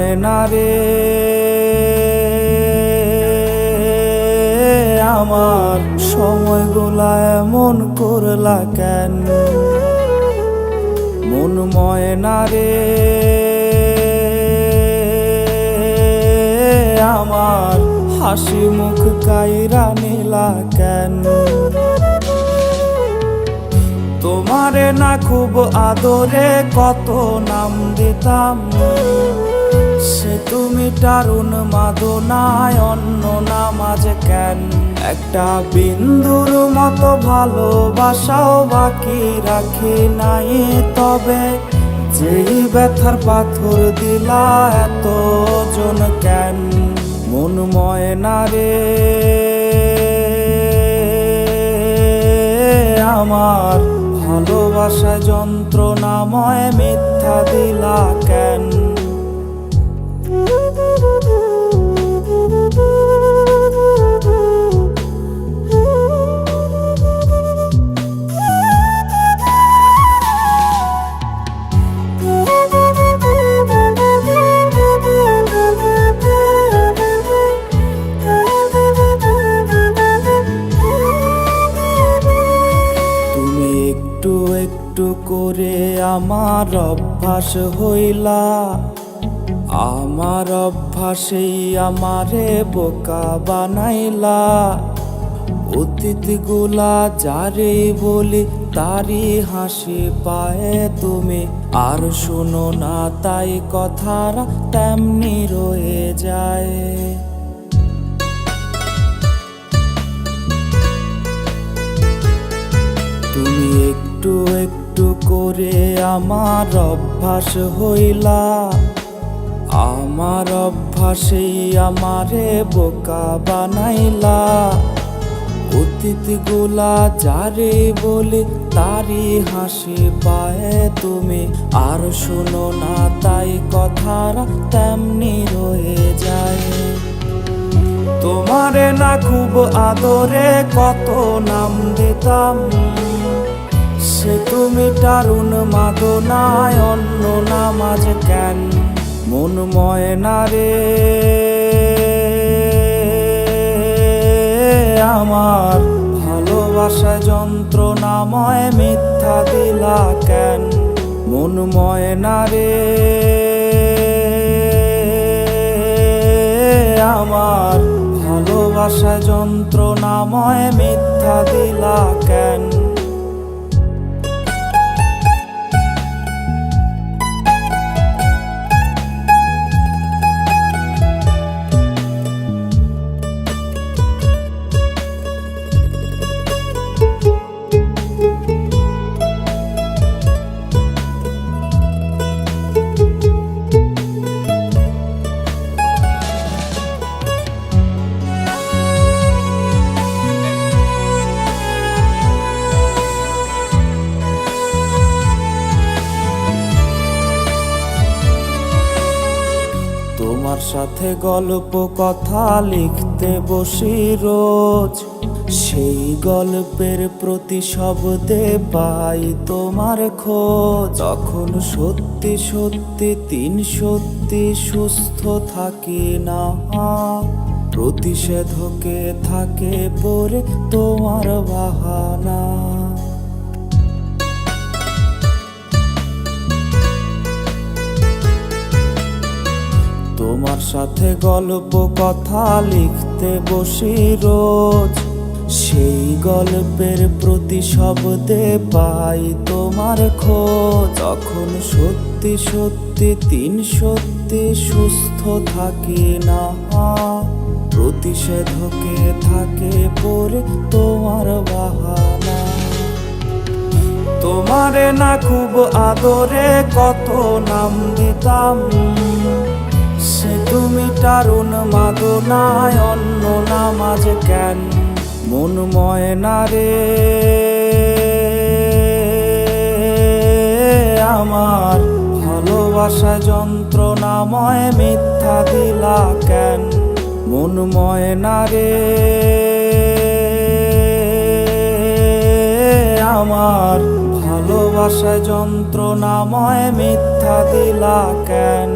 ময়না রে আমার সময়গুলা এমন করলা কেন? মন ময়না রে আমার হাসি মুখ কাইরা নিলা কেন? তোমারে না খুব আদরে কত নাম দিতাম, সে তুমি টারুন মাদনায় অন্য নাম আজ কেন? একটা বিন্দুর মতো ভালোবাসাও বাকি রাখি নাই, তবে যেই ব্যথার পাথর দিলা এত জন কেন? মন ময়না রে আমার ভালোবাসা যন্ত্রণাময় মিথ্যা দিলা কেন? একটু একটু করে আমার অভ্যাস হইলা, আমার অভ্যাসেই আমারে বোকা বানাইলা। অতীতগুলা যারে বলি তারই হাসি পায় তুমি, আর শুনো না তাই কথারা তেমনি রয়ে যায়। তুমি একটু একটু করে আমার অভ্যাস হইলা, আমার অভ্যাসেই আমারে বোকা বানাইলা। অতীতগুলা যারে বলি তারই হাসি পায় তুমি, আর শুনো না তাই কথারা তেমনি রয়ে যায়। তোমারে না খুব আদরে কত নাম দিতাম, সে তুমি টারুন মাদনায় অন্য নাম আজ কেন? মন ময়না রে আমার ভালোবাসা যন্ত্রণাময় মিথ্যা দিলা কেন? মন ময়না রে আমার ভালোবাসা যন্ত্রণাময় মিথ্যা দিলা কেন? তোমার সাথে গল্প কথা লিখতে বসি রোজ, সেই গল্পের প্রতি শব্দে পাই তোমার খোঁজ। তখন সত্যি সত্যি তিন সত্যি সুস্থ থাকি না, প্রতিষেধকে থাকে পরে তোমার বাহানা। তোমার সাথে গল্প কথা লিখতে বসি রোজ, সেই গল্পের প্রতি শব্দে পাই তোমার খোঁজ। তখন সত্যি সত্যি তিন সত্যি সুস্থ থাকি না, প্রতিষেধকে থাকে পরে তোমার বাহানা। তোমারে না খুব আদরে কত নাম দিতাম, সে তুমি টারুন মাদনায় অন্য নাম আজ কেন? মন ময়না রে আমার ভালোবাসা যন্ত্রণাময় মিথ্যা দিলা কেন? মন ময়না রে আমার ভালোবাসা যন্ত্রণাময় মিথ্যা দিলা কেন?